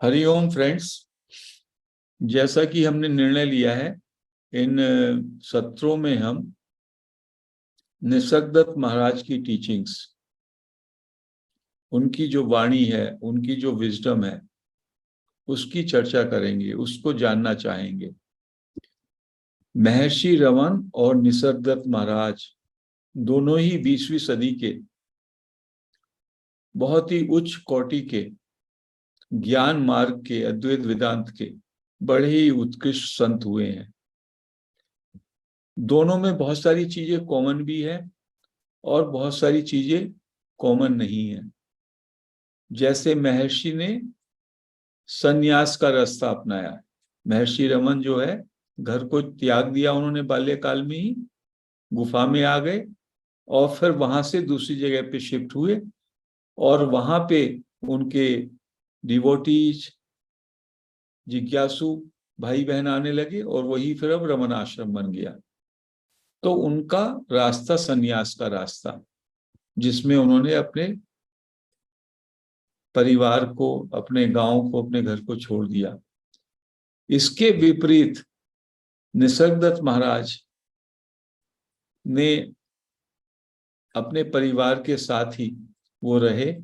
Hariom friends. जैसा कि हमने निर्णय लिया है, इन सत्रों में हम निसर्गदत्त महाराज की टीचिंग्स, उनकी जो वाणी है, उनकी जो विजडम है, उसकी चर्चा करेंगे, उसको जानना चाहेंगे। महर्षि रमन और निसर्गदत्त महाराज दोनों ही 20वीं सदी के बहुत ही उच्च कोटि के ज्ञान मार्ग के, अद्वैत वेदांत के बड़े ही उत्कृष्ट संत हुए हैं। दोनों में बहुत सारी चीजें कॉमन भी है और बहुत सारी चीजें कॉमन नहीं है। जैसे महर्षि ने संन्यास का रास्ता अपनाया, महर्षि रमन जो है घर को त्याग दिया उन्होंने, बाल्यकाल में ही गुफा में आ गए और फिर वहां से दूसरी जगह पे शिफ्ट हुए और वहां पे उनके डिवोटीज, जिज्ञासु भाई बहन आने लगे और वही फिर अब रमन आश्रम बन गया। तो उनका रास्ता संन्यास का रास्ता, जिसमें उन्होंने अपने परिवार को, अपने गांव को, अपने घर को छोड़ दिया। इसके विपरीत निसर्गदत्त महाराज ने अपने परिवार के साथ ही वो रहे।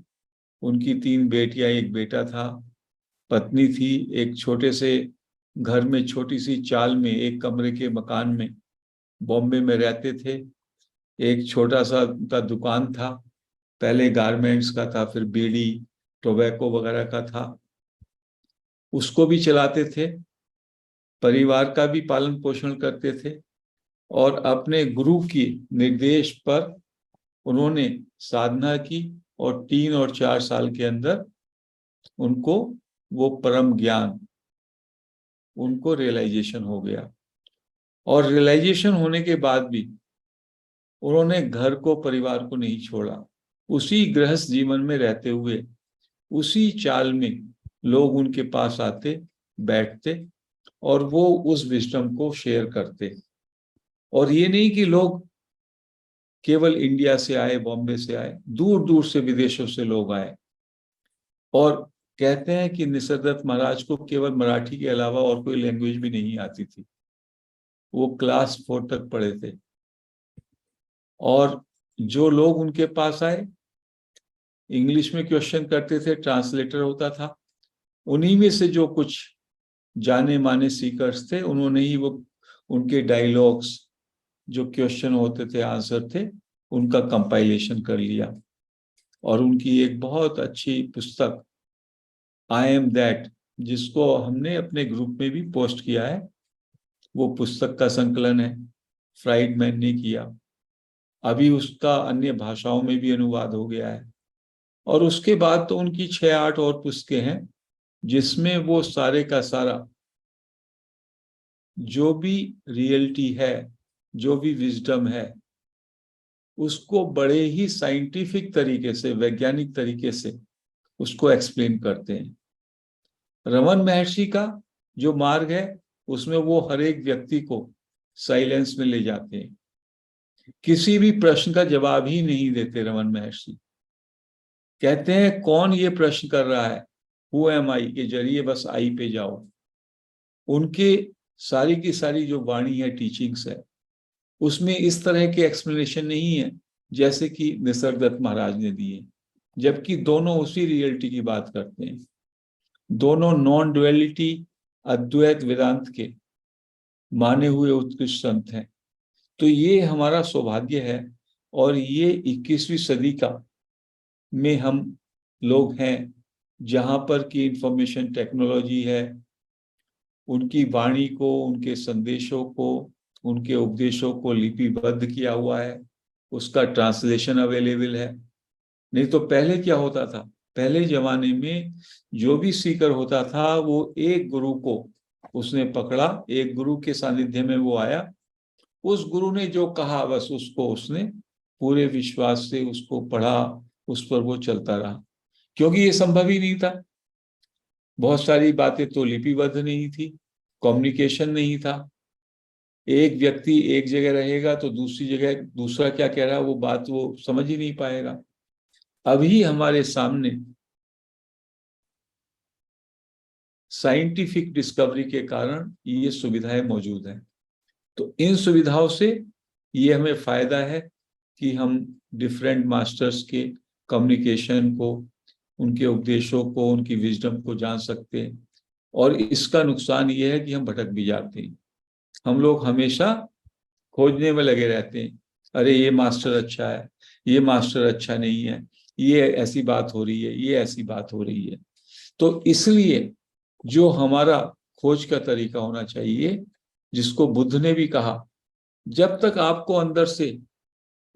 उनकी 3 बेटियां, 1 बेटा था, पत्नी थी। एक छोटे से घर में, छोटी सी चाल में, एक कमरे के मकान में बॉम्बे में रहते थे। एक छोटा सा उनका दुकान था, पहले गारमेंट्स का था, फिर बीड़ी टोबैको वगैरह का था, उसको भी चलाते थे। परिवार का भी पालन पोषण करते थे और अपने गुरु की निर्देश पर उन्होंने साधना की और 3 और 4 साल के अंदर उनको वो परम ज्ञान, उनको रियलाइजेशन हो गया। और रियलाइजेशन होने के बाद भी उन्होंने घर को, परिवार को नहीं छोड़ा। उसी गृहस्थ जीवन में रहते हुए, उसी चाल में लोग उनके पास आते, बैठते और वो उस विजडम को शेयर करते। और ये नहीं कि लोग केवल इंडिया से आए, बॉम्बे से आए, दूर दूर से, विदेशों से लोग आए। और कहते हैं कि निसर्गदत्त महाराज को केवल मराठी के अलावा और कोई लैंग्वेज भी नहीं आती थी। वो क्लास 4 तक पढ़े थे और जो लोग उनके पास आए, इंग्लिश में क्वेश्चन करते थे, ट्रांसलेटर होता था। उन्हीं में से जो कुछ जाने माने सीकर्स थे, उन्होंने ही वो उनके डायलॉग्स, जो क्वेश्चन होते थे, आंसर थे, उनका कंपाइलेशन कर लिया। और उनकी एक बहुत अच्छी पुस्तक आई एम दैट, जिसको हमने अपने ग्रुप में भी पोस्ट किया है, वो पुस्तक का संकलन है, फ्राइडमैन ने किया। अभी उसका अन्य भाषाओं में भी अनुवाद हो गया है। और उसके बाद तो उनकी 6-8 और पुस्तकें हैं, जिसमें वो सारे का सारा जो भी रियलिटी है, जो भी विजडम है, उसको बड़े ही साइंटिफिक तरीके से, वैज्ञानिक तरीके से उसको एक्सप्लेन करते हैं। रमन महर्षि का जो मार्ग है, उसमें वो हर एक व्यक्ति को साइलेंस में ले जाते हैं। किसी भी प्रश्न का जवाब ही नहीं देते रमन महर्षि। कहते हैं कौन ये प्रश्न कर रहा है, हु एम आई के जरिए बस आई पे जाओ। उनके सारी की सारी जो वाणी है, टीचिंग्स है, उसमें इस तरह के एक्सप्लेनेशन नहीं है जैसे कि निसर्गदत्त महाराज ने दिए। जबकि दोनों उसी रियलिटी की बात करते हैं। दोनों नॉन डुअलिटी, अद्वैत वेदांत के माने हुए उत्कृष्ट संत हैं। तो ये हमारा सौभाग्य है और ये 21वीं सदी का में हम लोग हैं, जहां पर की इंफॉर्मेशन टेक्नोलॉजी है, उनकी वाणी को, उनके संदेशों को, उनके उपदेशों को लिपिबद्ध किया हुआ है, उसका ट्रांसलेशन अवेलेबल है। नहीं तो पहले क्या होता था, पहले जमाने में जो भी सीकर होता था, वो एक गुरु को उसने पकड़ा, एक गुरु के सानिध्य में वो आया, उस गुरु ने जो कहा बस उसको उसने पूरे विश्वास से उसको पढ़ा, उस पर वो चलता रहा। क्योंकि ये संभव ही नहीं था, बहुत सारी बातें तो लिपिबद्ध नहीं थी, कम्युनिकेशन नहीं था। एक व्यक्ति एक जगह रहेगा तो दूसरी जगह दूसरा क्या कह रहा है, वो बात वो समझ ही नहीं पाएगा। अभी हमारे सामने साइंटिफिक डिस्कवरी के कारण ये सुविधाएं मौजूद हैं। तो इन सुविधाओं से ये हमें फायदा है कि हम डिफरेंट मास्टर्स के कम्युनिकेशन को, उनके उपदेशों को, उनकी विजडम को जान सकते हैं। और इसका नुकसान ये है कि हम भटक भी जाते हैं। हम लोग हमेशा खोजने में लगे रहते हैं, अरे ये मास्टर अच्छा है, ये मास्टर अच्छा नहीं है, ये ऐसी बात हो रही है, ये ऐसी बात हो रही है। तो इसलिए जो हमारा खोज का तरीका होना चाहिए, जिसको बुद्ध ने भी कहा, जब तक आपको अंदर से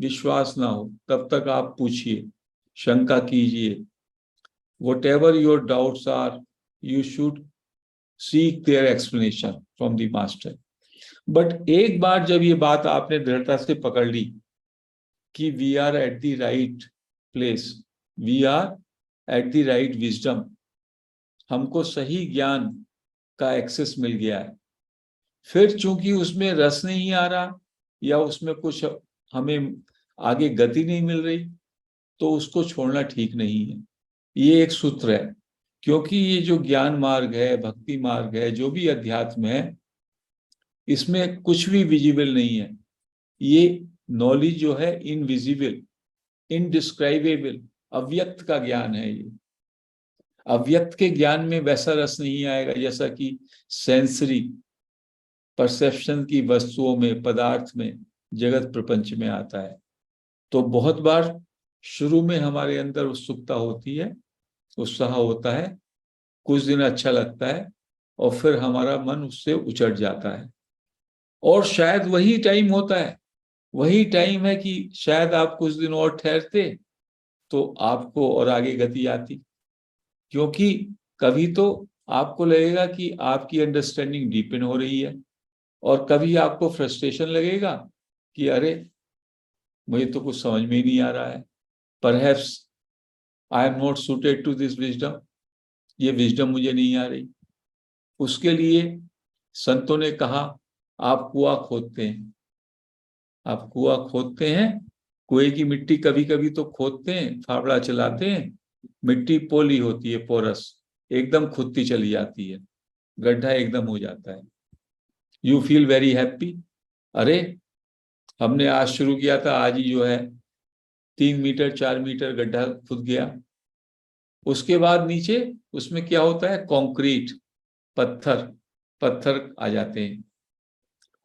विश्वास ना हो तब तक आप पूछिए, शंका कीजिए। whatever your doubts are, you should seek their explanation from the master. But एक बार जब ये बात आपने दृढ़ता से पकड़ ली कि we are at the right place, we are at the right wisdom, हमको सही ज्ञान का एक्सेस मिल गया है, फिर चूंकि उसमें रस नहीं आ रहा या उसमें कुछ हमें आगे गति नहीं मिल रही, तो उसको छोड़ना ठीक नहीं है। ये एक सूत्र है, क्योंकि ये जो ज्ञान मार्ग है, भक्ति मार्ग है, जो भी अध्यात्म है, इसमें कुछ भी विजिबल नहीं है। ये नॉलेज जो है इनविजिबल, इनडिस्क्राइबेबल, अव्यक्त का ज्ञान है। ये अव्यक्त के ज्ञान में वैसा रस नहीं आएगा जैसा कि सेंसरी परसेप्शन की वस्तुओं में, पदार्थ में, जगत प्रपंच में आता है। तो बहुत बार शुरू में हमारे अंदर उत्सुकता होती है, उत्साह होता है, कुछ दिन अच्छा लगता है, और फिर हमारा मन उससे उचट जाता है। और शायद वही टाइम होता है, वही टाइम है कि शायद आप कुछ दिन और ठहरते तो आपको और आगे गति आती। क्योंकि कभी तो आपको लगेगा कि आपकी अंडरस्टैंडिंग डीपन हो रही है, और कभी आपको फ्रस्ट्रेशन लगेगा कि अरे मुझे तो कुछ समझ में ही नहीं आ रहा है, perhaps I am not suited to this wisdom, ये विजडम मुझे नहीं आ रही। उसके लिए संतों ने कहा, आप कुआं खोदते हैं, आप कुआं खोदते हैं, कुएं की मिट्टी कभी कभी तो खोदते हैं, फावड़ा चलाते हैं, मिट्टी पोली होती है, पोरस, एकदम खुदती चली जाती है, गड्ढा एकदम हो जाता है। यू फील वेरी हैप्पी, अरे हमने आज शुरू किया था, आज ही जो है 3 मीटर 4 मीटर गड्ढा खुद गया। उसके बाद नीचे उसमें क्या होता है, कंक्रीट, पत्थर, पत्थर आ जाते हैं।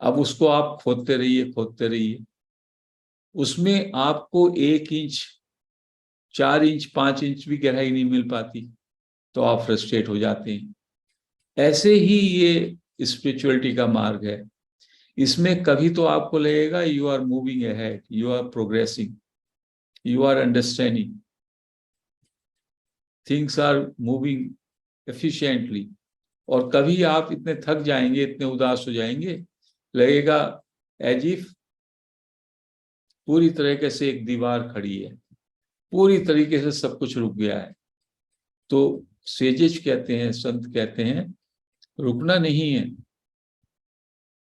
अब उसको आप खोदते रहिए, खोदते रहिए, उसमें आपको 1 इंच 4 इंच 5 इंच भी गहराई नहीं मिल पाती, तो आप फ्रस्ट्रेट हो जाते हैं। ऐसे ही ये स्पिरिचुअलिटी का मार्ग है। इसमें कभी तो आपको लगेगा you are moving ahead, you are progressing, you are understanding, things are moving efficiently. और कभी आप इतने थक जाएंगे, इतने उदास हो जाएंगे, लगेगा एज इफ पूरी तरीके से एक दीवार खड़ी है, पूरी तरीके से सब कुछ रुक गया है। तो सेजेज कहते हैं, संत कहते हैं, रुकना नहीं है,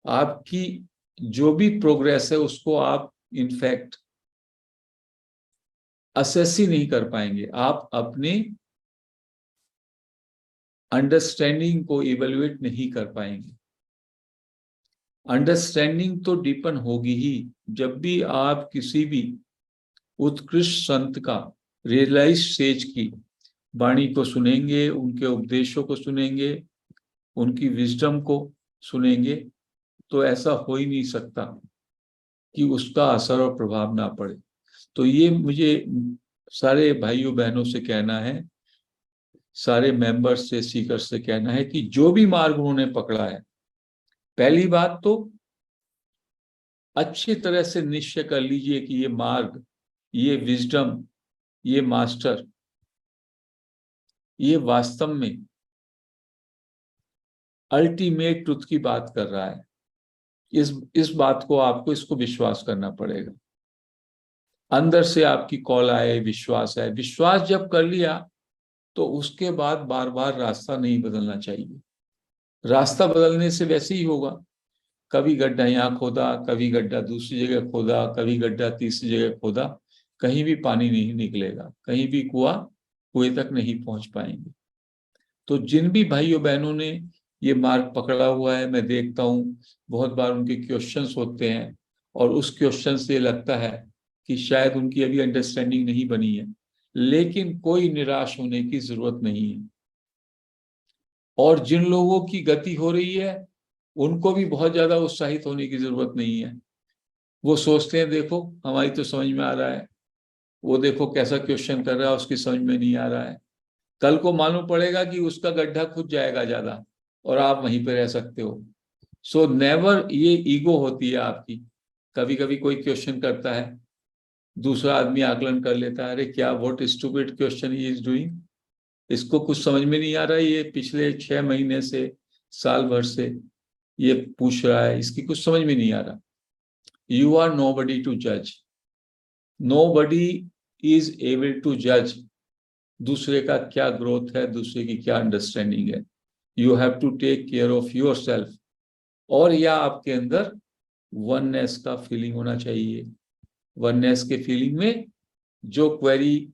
आपकी जो भी प्रोग्रेस है उसको आप इनफैक्ट असेस ही नहीं कर पाएंगे, आप अपने अंडरस्टैंडिंग को इवेल्युएट नहीं कर पाएंगे। अंडरस्टैंडिंग तो डीपन होगी ही जब भी आप किसी भी उत्कृष्ट संत का, रियलाइज सेज की वाणी को सुनेंगे, उनके उपदेशों को सुनेंगे, उनकी विजडम को सुनेंगे, तो ऐसा हो ही नहीं सकता कि उसका असर और प्रभाव ना पड़े। तो ये मुझे सारे भाइयों बहनों से कहना है, सारे मेंबर्स से, सीकर्स से कहना है कि जो भी मार्ग उन्होंने पकड़ा है, पहली बात तो अच्छी तरह से निश्चय कर लीजिए कि ये मार्ग, ये विजडम, ये मास्टर, ये वास्तव में अल्टीमेट ट्रुथ की बात कर रहा है। इस बात को आपको, इसको विश्वास करना पड़ेगा। अंदर से आपकी कॉल आए, विश्वास आए, विश्वास जब कर लिया तो उसके बाद बार बार रास्ता नहीं बदलना चाहिए। रास्ता बदलने से वैसे ही होगा, कभी गड्ढा यहाँ खोदा, कभी गड्ढा दूसरी जगह खोदा, कभी गड्ढा तीसरी जगह खोदा, कहीं भी पानी नहीं निकलेगा, कहीं भी कुएं तक नहीं पहुंच पाएंगे। तो जिन भी भाइयों बहनों ने ये मार्ग पकड़ा हुआ है, मैं देखता हूँ बहुत बार उनके क्वेश्चंस होते हैं और उस क्वेश्चन से लगता है कि शायद उनकी अभी अंडरस्टैंडिंग नहीं बनी है, लेकिन कोई निराश होने की जरूरत नहीं है। और जिन लोगों की गति हो रही है उनको भी बहुत ज्यादा उत्साहित होने की जरूरत नहीं है। वो सोचते हैं देखो हमारी तो समझ में आ रहा है, वो देखो कैसा क्वेश्चन कर रहा है, उसकी समझ में नहीं आ रहा है। कल को मालूम पड़ेगा कि उसका गड्ढा खुद जाएगा ज्यादा और आप वहीं पे रह सकते हो। सो नेवर, ये ईगो होती है आपकी। कभी कभी कोई क्वेश्चन करता है, दूसरा आदमी आकलन कर लेता है, अरे क्या what stupid question he is doing, इसको कुछ समझ में नहीं आ रहा है, ये पिछले 6 महीने से, साल भर से ये पूछ रहा है, इसकी कुछ समझ में नहीं आ रहा। You are no buddy to जज, no body is able to जज दूसरे का क्या ग्रोथ है, दूसरे की क्या अंडरस्टैंडिंग है। You have to take care of yourself. और या आपके अंदर वननेस का फीलिंग होना चाहिए। वननेस के फीलिंग में जो क्वेरी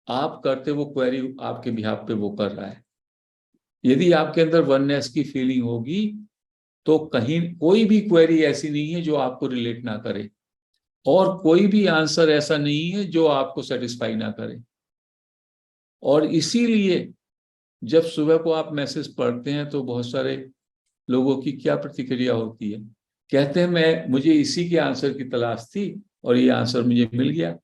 आप करते, वो क्वेरी आपके बिहाफ पे वो कर रहा है। यदि आपके अंदर वननेस की फीलिंग होगी तो कहीं कोई भी क्वेरी ऐसी नहीं है जो आपको रिलेट ना करे, और कोई भी आंसर ऐसा नहीं है जो आपको सेटिस्फाई ना करे। और इसीलिए जब सुबह को आप मैसेज पढ़ते हैं तो बहुत सारे लोगों की क्या प्रतिक्रिया होती है, कहते हैं मुझे इसी के आंसर की तलाश थी और ये आंसर मुझे मिल गया।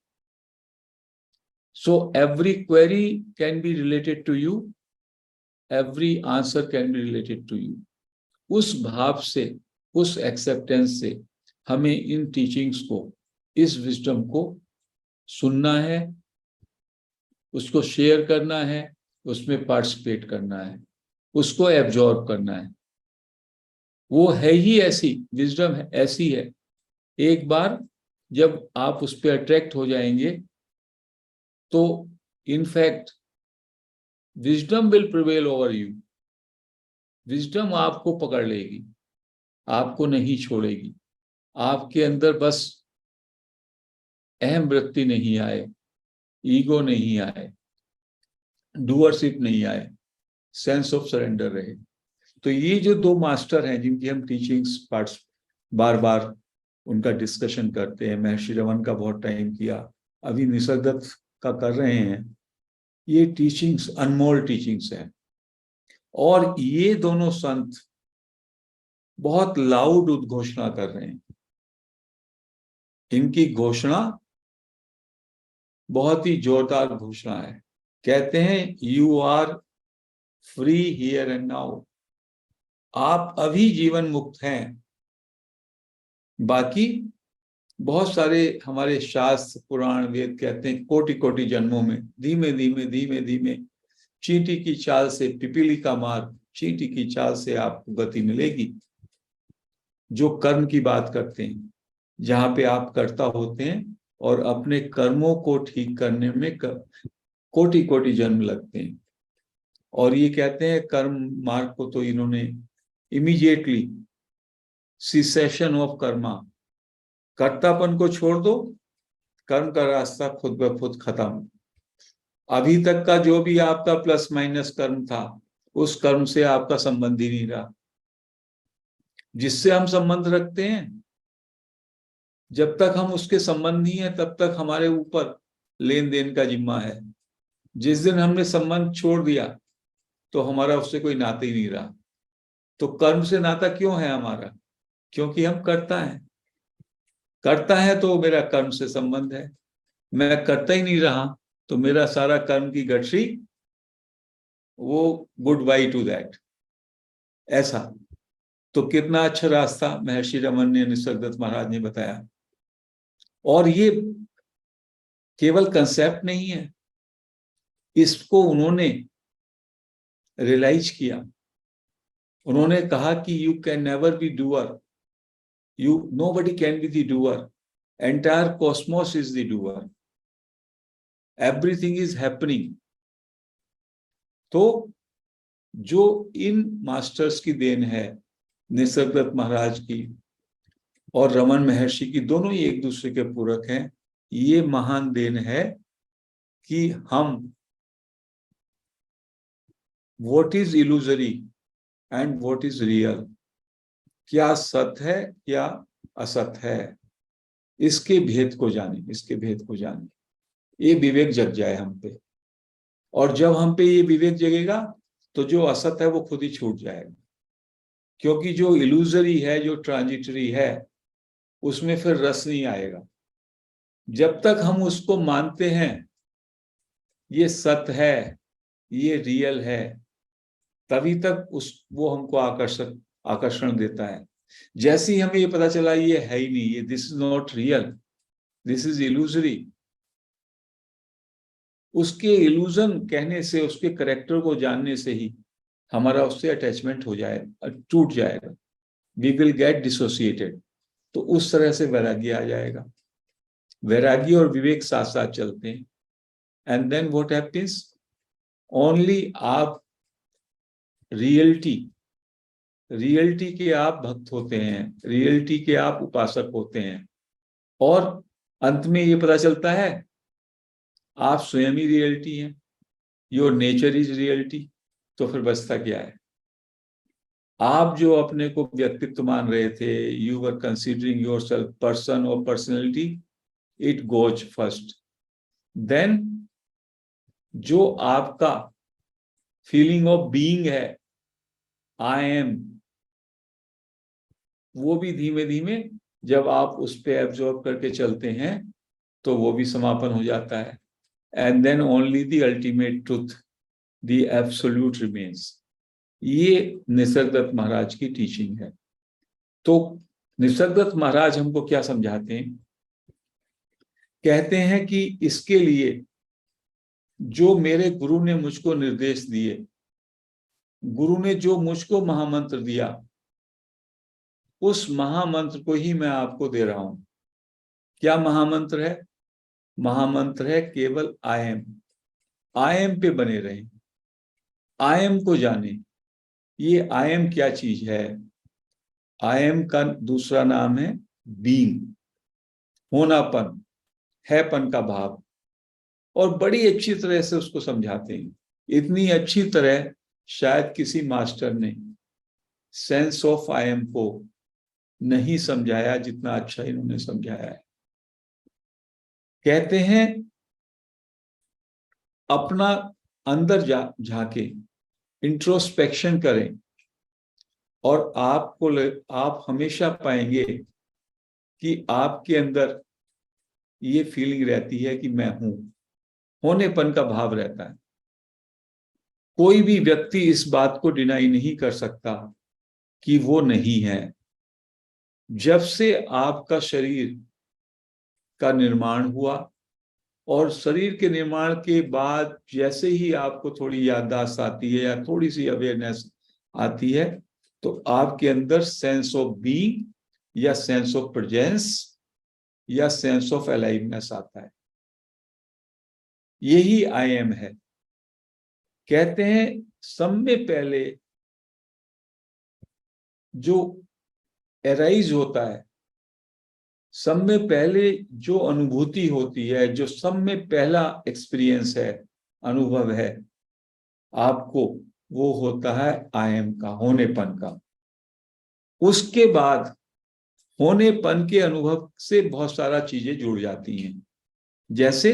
So every query can be related to you, every answer can be related to you. उस भाव से, उस एक्सेप्टेंस से हमें इन टीचिंग्स को, इस विजडम को सुनना है, उसको शेयर करना है, उसमें पार्टिसिपेट करना है, उसको एब्जॉर्ब करना है। वो है ही ऐसी, विजडम है ऐसी है, एक बार जब आप उस पर अट्रैक्ट हो जाएंगे तो in fact wisdom will prevail over you. Wisdom आपको पकड़ लेगी, आपको नहीं छोड़ेगी। आपके अंदर बस अहम वृत्ति नहीं आए, ईगो नहीं आए, डूअरशिप नहीं आए, सेंस ऑफ सरेंडर रहे। तो ये जो दो मास्टर हैं जिनकी हम टीचिंग्स पार्ट्स बार बार उनका डिस्कशन करते हैं, महर्षि रमन का बहुत टाइम किया, अभी निसर्गदत्त का कर रहे हैं, ये टीचिंग्स अनमोल टीचिंग्स हैं। और ये दोनों संत बहुत लाउड उद्घोषणा कर रहे हैं। इनकी घोषणा बहुत ही जोरदार घोषणा है। कहते हैं you are free here and now, आप अभी जीवन मुक्त हैं। बाकी बहुत सारे हमारे शास्त्र पुराण वेद कहते हैं कोटि कोटि जन्मों में धीमे धीमे धीमे धीमे चींटी की चाल से, पिपीली का मार्ग, चींटी की चाल से आपको गति मिलेगी। जो कर्म की बात करते हैं, जहां पे आप कर्ता होते हैं और अपने कर्मों को ठीक करने में कोटि कोटि जन्म लगते हैं। और ये कहते हैं कर्म मार्ग को तो इन्होंने इमीडिएटली सिसेशन ऑफ कर्मा, कर्तापन को छोड़ दो, कर्म का रास्ता खुद ब खुद खत्म। अभी तक का जो भी आपका प्लस माइनस कर्म था, उस कर्म से आपका संबंध ही नहीं रहा। जिससे हम संबंध रखते हैं, जब तक हम उसके संबंधी हैं तब तक हमारे ऊपर लेन देन का जिम्मा है। जिस दिन हमने संबंध छोड़ दिया तो हमारा उससे कोई नाता ही नहीं रहा। तो कर्म से नाता क्यों है हमारा? क्योंकि हम करता है, करता है तो मेरा कर्म से संबंध है। मैं करता ही नहीं रहा तो मेरा सारा कर्म की गठरी, वो गुड बाई टू दैट। ऐसा तो कितना अच्छा रास्ता महर्षि रमन ने, निसर्गदत्त महाराज ने बताया। और ये केवल कंसेप्ट नहीं है, इसको उन्होंने रियलाइज किया। उन्होंने कहा कि you can never be doer, nobody can be the doer, entire cosmos is the doer, everything is happening। तो जो इन मास्टर्स की देन है, निसर्गदत्त महाराज की और रमन महर्षि की, दोनों ही एक दूसरे के पूरक हैं। ये महान देन है कि हम what is illusory and what is real, क्या सत्य है क्या असत्य है, इसके भेद को जाने, इसके भेद को जाने, ये विवेक जग जाए हम पे। और जब हम पे ये विवेक जगेगा तो जो असत्य है वो खुद ही छूट जाएगा, क्योंकि जो इल्यूजरी है, जो ट्रांजिटरी है, उसमें फिर रस नहीं आएगा। जब तक हम उसको मानते हैं ये सत्य है, ये रियल है, तभी तक उस वो हमको आकर्षण देता है। जैसे ही हमें ये पता चला ये है ही नहीं, ये this is not real, this is illusory, उसके इल्यूजन कहने से, उसके करेक्टर को जानने से ही हमारा उससे अटैचमेंट हो जाए, टूट जाएगा, वी विल गेट डिसोसिएटेड। तो उस तरह से वैराग्य आ जाएगा। वैराग्य और विवेक साथ साथ चलते हैं। And then what happens, only आप रियलिटी के आप भक्त होते हैं, रियलिटी के आप उपासक होते हैं, और अंत में ये पता चलता है आप स्वयं ही रियलिटी हैं, योर नेचर इज रियलिटी। तो फिर बचता क्या है? आप जो अपने को व्यक्तित्व मान रहे थे, you were considering yourself person और personality, it goes first. Then जो आपका फीलिंग ऑफ बीइंग है, आई एम, वो भी धीमे धीमे जब आप उस पे एब्जॉर्ब करके चलते हैं तो वो भी समापन हो जाता है। And then only the ultimate truth, the absolute remains. ये निसर्गदत्त महाराज की टीचिंग है। तो निसर्गदत्त महाराज हमको क्या समझाते हैं? कहते हैं कि इसके लिए जो मेरे गुरु ने मुझको निर्देश दिए, गुरु ने जो मुझको महामंत्र दिया, उस महामंत्र को ही मैं आपको दे रहा हूं। क्या महामंत्र है? महामंत्र है केवल आई एम। आई एम पे बने रहें, आई एम को जाने। ये आई एम क्या चीज है? आई एम का दूसरा नाम है बीइंग, होनापन, हैपन का भाव। और बड़ी अच्छी तरह से उसको समझाते हैं, इतनी अच्छी तरह शायद किसी मास्टर ने सेंस ऑफ आई एम को नहीं समझाया जितना अच्छा इन्होंने समझाया है। कहते हैं अपना अंदर झांके, इंट्रोस्पेक्शन करें, और आप हमेशा पाएंगे कि आपके अंदर ये फीलिंग रहती है कि मैं हूं, होनेपन का भाव रहता है। कोई भी व्यक्ति इस बात को डिनाई नहीं कर सकता कि वो नहीं है। जब से आपका शरीर का निर्माण हुआ, और शरीर के निर्माण के बाद जैसे ही आपको थोड़ी याददाश्त आती है या थोड़ी सी अवेयरनेस आती है, तो आपके अंदर सेंस ऑफ बीइंग या सेंस ऑफ प्रेजेंस या सेंस ऑफ अलाइवनेस आता है। यही आई एम है। कहते हैं सब में पहले जो एराइज होता है, सब में पहले जो अनुभूति होती है, जो सब में पहला एक्सपीरियंस है, अनुभव है आपको, वो होता है आई एम का, होनेपन का। उसके बाद होनेपन के अनुभव से बहुत सारा चीजें जुड़ जाती हैं। जैसे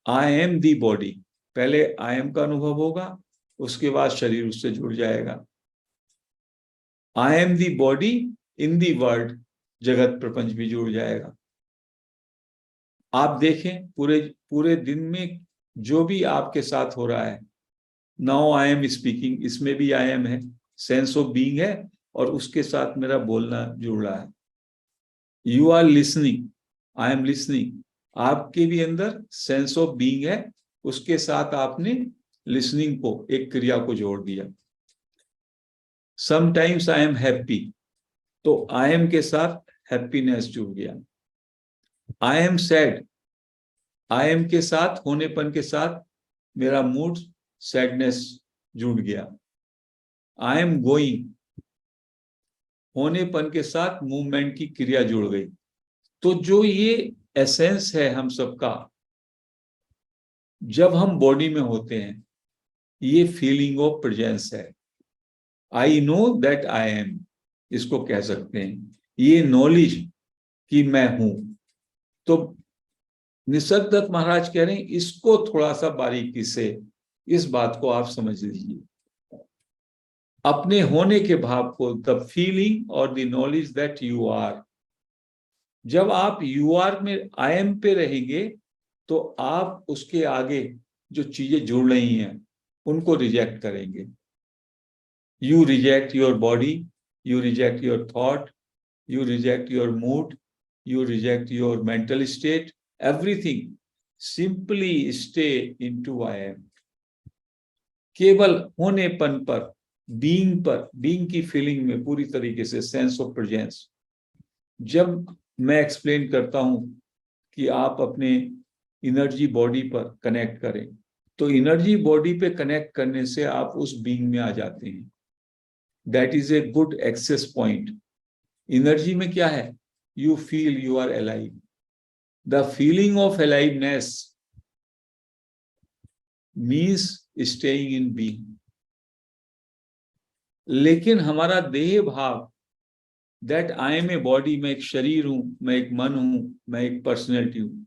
आई एम दी बॉडी, पहले आई एम का अनुभव होगा, उसके बाद शरीर उससे जुड़ जाएगा। I am the body in the world, जगत प्रपंच भी जुड़ जाएगा। आप देखें पूरे पूरे दिन में जो भी आपके साथ हो रहा है, नाउ आई एम स्पीकिंग, इसमें भी आई एम है, सेंस ऑफ बीइंग है, और उसके साथ मेरा बोलना जुड़ रहा है। You are listening, I am listening, आपके भी अंदर सेंस ऑफ बीइंग है, उसके साथ आपने लिसनिंग को, एक क्रिया को जोड़ दिया। समटाइम्स आई एम हैप्पी, तो आई एम के साथ हैप्पीनेस जुड़ गया। I am sad, I am के साथ, होनेपन के साथ मेरा मूड सैडनेस जुड़ गया। आई एम गोइंग, होनेपन के साथ मूवमेंट की क्रिया जुड़ गई। तो जो ये एसेंस है हम सबका, जब हम बॉडी में होते हैं, ये फीलिंग ऑफ प्रेजेंस है। I know that I M, इसको कह सकते हैं। ये नॉलेज कि मैं हूं। तो निसर्ग दत्त महाराज कह रहे हैं इसको थोड़ा सा बारीकी से इस बात को आप समझ लीजिए। अपने होने के भाव को, द फीलिंग और the knowledge that you are. जब आप यू आर में आई एम पे रहेंगे तो आप उसके आगे जो चीजें जुड़ रही हैं उनको रिजेक्ट करेंगे। You reject your body, you reject your thought, you reject your mood, you reject your mental state, everything. Simply stay into I am. केवल होनेपन पर, बीइंग की फीलिंग में पूरी तरीके से सेंस ऑफ प्रेजेंस। जब मैं एक्सप्लेन करता हूं कि आप अपने एनर्जी बॉडी पर कनेक्ट करें, तो एनर्जी बॉडी पे कनेक्ट करने से आप उस बीइंग में आ जाते हैं। That is a good access point. Energy में क्या है? You feel you are alive. The feeling of aliveness means staying in being. लेकिन हमारा देह भाव, that I am a body, मैं एक शरीर हूं, मैं एक मन हूं, मैं एक पर्सनैलिटी हूं,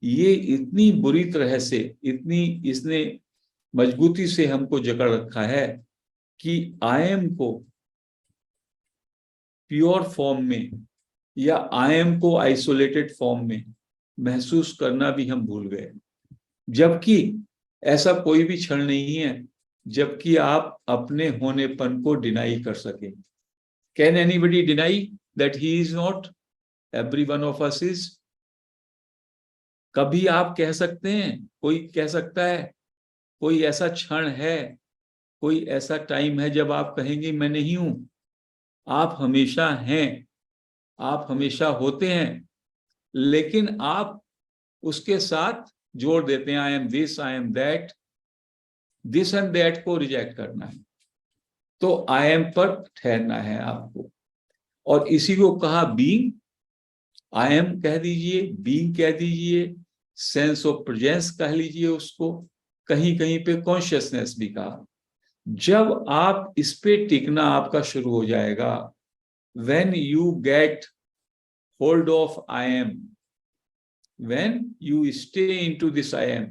ये इतनी बुरी तरह से, इसने मजबूती से हमको जकड़ रखा है कि आई एम को प्योर फॉर्म में या आई एम को आइसोलेटेड फॉर्म में महसूस करना भी हम भूल गए। जबकि ऐसा कोई भी क्षण नहीं है जबकि आप अपने होनेपन को डिनाई कर सके। Can anybody deny that he is not? Every one of us is. कभी आप कह सकते हैं, कोई कह सकता है, कोई ऐसा क्षण है, कोई ऐसा टाइम है जब आप कहेंगे मैं नहीं हूं? आप हमेशा हैं, आप हमेशा होते हैं, लेकिन आप उसके साथ जोड़ देते हैं I am this, I am that. This and that को रिजेक्ट करना है, तो आई एम पर ठहरना है आपको। और इसी को कहा बीइंग। आई एम कह दीजिए, बीइंग कह दीजिए, सेंस ऑफ प्रेजेंस कह लीजिए उसको, कहीं कहीं पे कॉन्शियसनेस भी कहा। जब आप इस पे टिकना आपका शुरू हो जाएगा, when you get hold of I am, when you stay into this I am,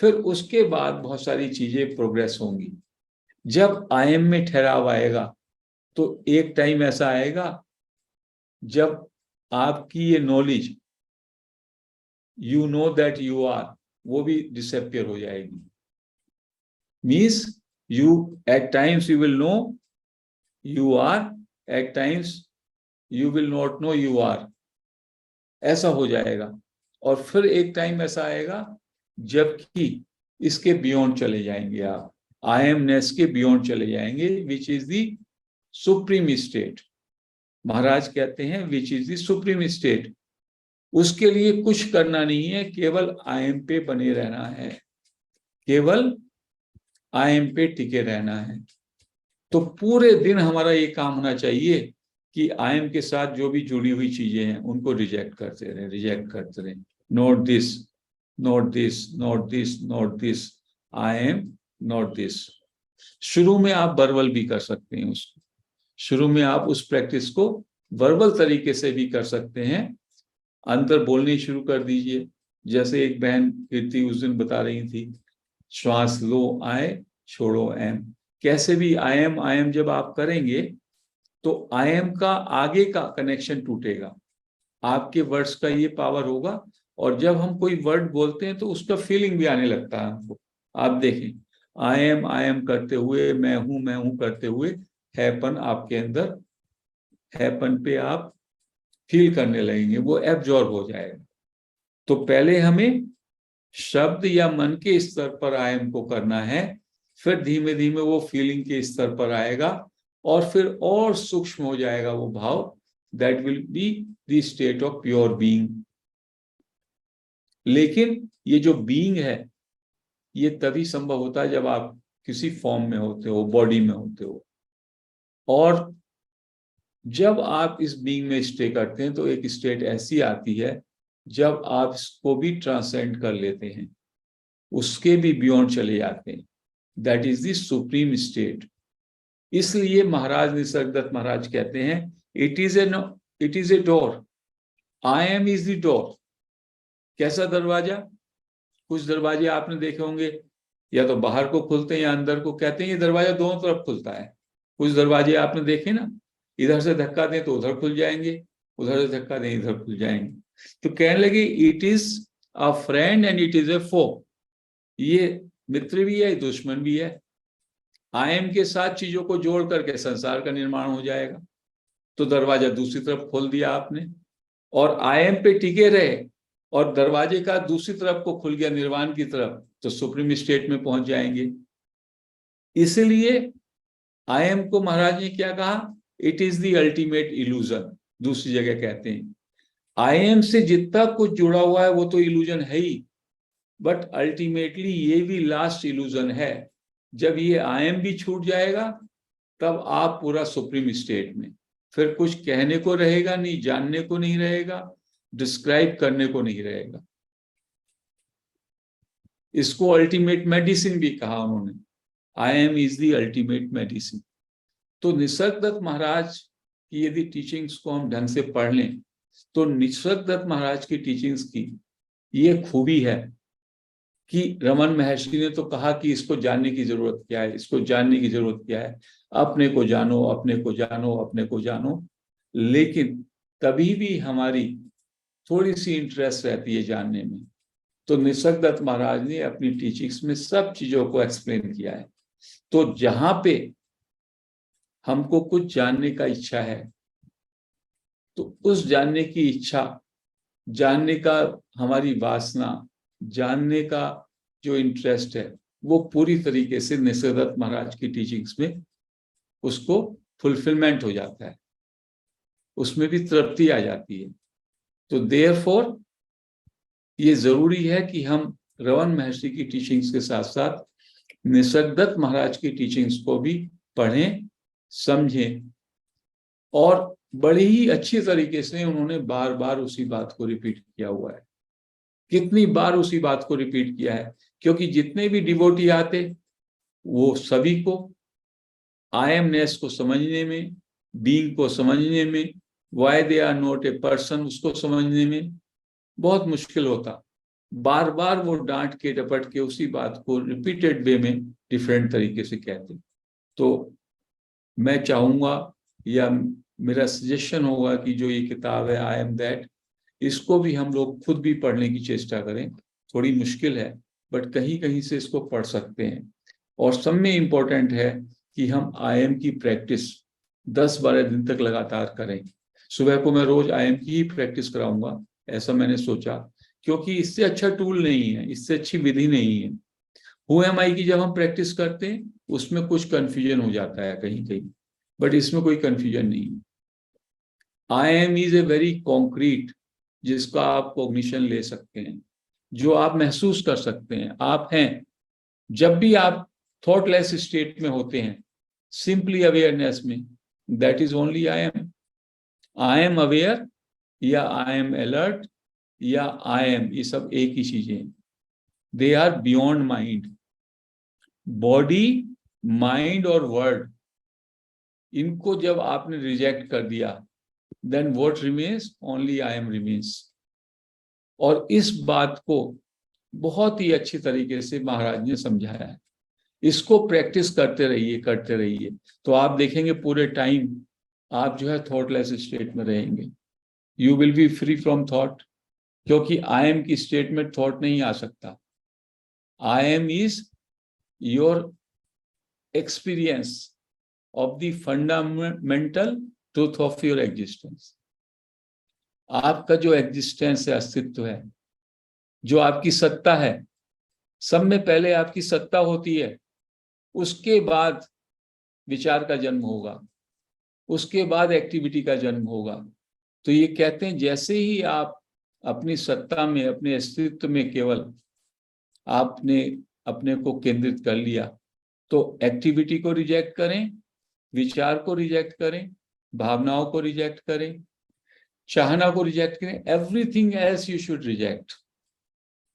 फिर उसके बाद बहुत सारी चीजें प्रोग्रेस होंगी। जब आई एम में ठहराव आएगा तो एक टाइम ऐसा आएगा जब आपकी ये knowledge, you know that you are, वो भी डिसअपियर हो जाएगी। Means you at times you will know you are, at times you will not know you are, ऐसा हो जाएगा। और फिर एक टाइम ऐसा आएगा जबकि इसके बियॉन्ड चले जाएंगे आप, आई एमनेस के बियॉन्ड चले जाएंगे, which is the supreme state. Maharaj कहते हैं which is the supreme state. उसके लिए कुछ करना नहीं है, केवल आई एम पे बने रहना है, केवल आई एम पे टिके रहना है। तो पूरे दिन हमारा ये काम होना चाहिए कि आई एम के साथ जो भी जुड़ी हुई चीजें हैं उनको रिजेक्ट करते रहे, रिजेक्ट करते रहे। Not this, not this, not this, not this, I am not this. शुरू में आप वर्बल भी कर सकते हैं उसको, शुरू में आप उस प्रैक्टिस को वर्बल तरीके से भी कर सकते हैं। अंदर बोलनी शुरू कर दीजिए। जैसे एक बहन कीर्ति उस दिन बता रही थी, श्वास लो आए, छोड़ो एम। कैसे भी आई एम जब आप करेंगे तो आई एम का आगे का कनेक्शन टूटेगा, आपके वर्ड्स का ये पावर होगा। और जब हम कोई वर्ड बोलते हैं तो उसका फीलिंग भी आने लगता है हमको। आप देखें, आई एम करते हुए, मैं हूं करते हुए, हैपन आपके अंदर, हैपन पे आप फील करने लगेंगे, वो एब्जॉर्ब हो जाएगा। तो पहले हमें शब्द या मन के स्तर पर आई एम को करना है, फिर धीमे धीमे वो फीलिंग के स्तर पर आएगा और फिर और सूक्ष्म हो जाएगा वो भाव, that will be the state of pure being. लेकिन ये जो बीइंग है ये तभी संभव होता है जब आप किसी फॉर्म में होते हो, बॉडी में होते हो। और जब आप इस बीइंग में स्टे करते हैं तो एक स्टेट ऐसी आती है जब आप इसको भी ट्रांसेंड कर लेते हैं, उसके भी बियॉन्ड चले जाते हैं। That is the supreme state. इसलिए महाराज निसर्गदत्त महाराज कहते हैं it is a door, I am is the door. कैसा दरवाजा? कुछ दरवाजे आपने देखे होंगे या तो बाहर को खुलते हैं या अंदर को, कहते हैं ये दरवाजा दोनों तरफ खुलता है। कुछ दरवाजे आपने देखे ना, इधर से धक्का दें तो उधर खुल जाएंगे, उधर से धक्का दें इधर खुल जाएंगे। तो कहने लगे it is a friend and it is a foe, ये मित्र भी है दुश्मन भी है। आई एम के साथ चीजों को जोड़ करके संसार का निर्माण हो जाएगा, तो दरवाजा दूसरी तरफ खोल दिया आपने, और आई एम पे टिके रहे और दरवाजे का दूसरी तरफ को खुल गया निर्वाण की तरफ, तो सुप्रीम स्टेट में पहुंच जाएंगे। इसलिए आई एम को महाराज ने क्या कहा? It is the ultimate illusion. दूसरी जगह कहते हैं आई एम से जितना कुछ जुड़ा हुआ है वो तो इल्यूजन है ही, बट अल्टीमेटली ये भी लास्ट इल्यूजन है। जब ये आई एम भी छूट जाएगा तब आप पूरा सुप्रीम स्टेट में, फिर कुछ कहने को रहेगा नहीं, जानने को नहीं रहेगा, डिस्क्राइब करने को नहीं रहेगा। इसको अल्टीमेट मेडिसिन भी कहा उन्होंने, I am is the ultimate medicine. तो निसर्गदत्त महाराज की यदि टीचिंग्स को हम ढंग से पढ़ लें तो निसर्गदत्त महाराज की टीचिंग्स की ये खूबी है कि रमन महर्षि ने तो कहा कि इसको जानने की जरूरत क्या है, इसको जानने की जरूरत क्या है, अपने को जानो, अपने को जानो, अपने को जानो। लेकिन तभी भी हमारी थोड़ी सी इंटरेस्ट रहती है जानने में, तो निसर्गदत्त महाराज ने अपनी टीचिंग्स में सब चीजों को एक्सप्लेन किया है। तो जहां पे हमको कुछ जानने का इच्छा है तो उस जानने की इच्छा, जानने का हमारी वासना, जानने का जो इंटरेस्ट है वो पूरी तरीके से निसर्गदत्त महाराज की टीचिंग्स में उसको फुलफिलमेंट हो जाता है, उसमें भी तृप्ति आ जाती है। तो देयरफॉर ये जरूरी है कि हम रमन महर्षि की टीचिंग्स के साथ साथ निसर्गदत्त महाराज की टीचिंग्स को भी पढ़ें, समझें। और बड़ी ही अच्छी तरीके से उन्होंने बार बार उसी बात को रिपीट किया हुआ है। कितनी बार उसी बात को रिपीट किया है, क्योंकि जितने भी डिवोटी आते वो सभी को आई एमनेस को समझने में, बीइंग को समझने में, why they are not a person उसको समझने में बहुत मुश्किल होता। बार बार वो डांट के डपट के उसी बात को रिपीटेड वे में डिफरेंट तरीके से कहते। तो मैं चाहूंगा या मेरा सजेशन होगा कि जो ये किताब है आई एम दैट, इसको भी हम लोग खुद भी पढ़ने की चेष्टा करें। थोड़ी मुश्किल है बट कहीं कहीं से इसको पढ़ सकते हैं। और सब में इम्पोर्टेंट है कि हम आई एम की प्रैक्टिस 10-12 दिन तक लगातार करें। सुबह को मैं रोज आई एम की ही प्रैक्टिस कराऊंगा, ऐसा मैंने सोचा, क्योंकि इससे अच्छा टूल नहीं है, इससे अच्छी विधि नहीं है। हु एम आई की जब हम प्रैक्टिस करते हैं उसमें कुछ कंफ्यूजन हो जाता है कहीं कहीं, बट इसमें कोई कंफ्यूजन नहीं है। I M is a very concrete, जिसका आप कॉग्निशन ले सकते हैं, जो आप महसूस कर सकते हैं, आप हैं। जब भी आप थॉटलेस स्टेट में होते हैं, सिंपली अवेयरनेस में, that is only I M. I am aware या आई एम अलर्ट या आई एम, ये सब एक ही चीजें हैं। They are beyond mind. Body, mind और वर्ड, इनको जब आपने रिजेक्ट कर दिया, then what remains? Only I am remains. और इस बात को बहुत ही अच्छी तरीके से महाराज ने समझाया है। इसको प्रैक्टिस करते रहिए, करते रहिए, तो आप देखेंगे पूरे टाइम आप जो है थॉटलेस स्टेट में रहेंगे। You will be free from thought, क्योंकि आई एम की स्टेट में थॉट नहीं आ सकता। I am is your experience of the fundamental truth of your existence. आपका जो एग्जिस्टेंस है, अस्तित्व है, जो आपकी सत्ता है, सब में पहले आपकी सत्ता होती है, उसके बाद विचार का जन्म होगा, उसके बाद एक्टिविटी का जन्म होगा। तो ये कहते हैं जैसे ही आप अपनी सत्ता में, अपने अस्तित्व में केवल आपने अपने को केंद्रित कर लिया, तो एक्टिविटी को रिजेक्ट करें, विचार को रिजेक्ट करें, भावनाओं को रिजेक्ट करें, चाहना को रिजेक्ट करें, everything else you should reject.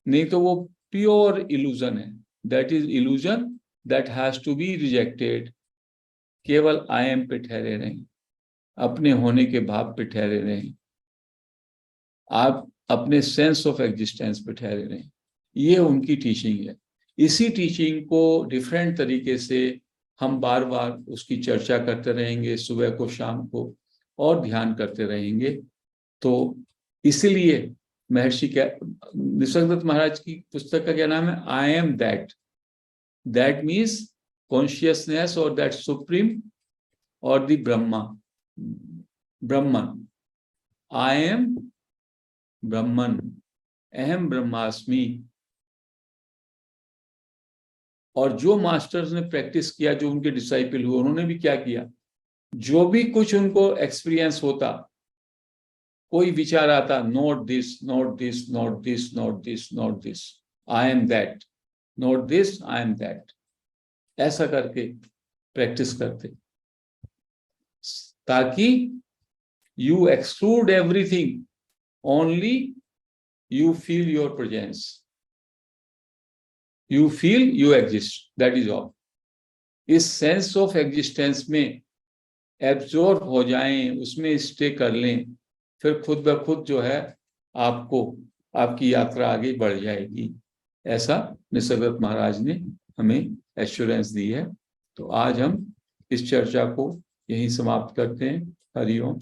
नहीं तो वो प्योर इल्यूजन है, that is illusion that has to be rejected, केवल आई एम पे ठहरे रहें, अपने होने के भाव पे ठहरे रहें, आप अपने सेंस ऑफ एग्जिस्टेंस पे ठहरे रहें। ये उनकी टीचिंग है। इसी टीचिंग को डिफरेंट तरीके से हम बार बार उसकी चर्चा करते रहेंगे, सुबह को शाम को, और ध्यान करते रहेंगे। तो इसीलिए महर्षि निसर्गदत्त महाराज की पुस्तक का क्या नाम है? I am that. That means consciousness और दैट सुप्रीम और the Brahma, Brahman. I am Brahman, अहम ब्रह्मास्मि। और जो मास्टर्स ने प्रैक्टिस किया, जो उनके डिसाइपल हुए, उन्होंने भी क्या किया? जो भी कुछ उनको एक्सपीरियंस होता, कोई विचार आता, note this, note this, note this, note this, note this, I am that, note this, I am that, ऐसा करके प्रैक्टिस करते, ताकि you exclude everything, only you feel your presence, you feel you exist, that is all. इस sense of existence में absorb हो जाएं, उसमें stay कर लें, फिर खुद ब खुद जो है आपको, आपकी यात्रा आगे बढ़ जाएगी। ऐसा निसर्गदत्त महाराज ने हमें एश्योरेंस दी है। तो आज हम इस चर्चा को यहीं समाप्त करते हैं। हरि ओम।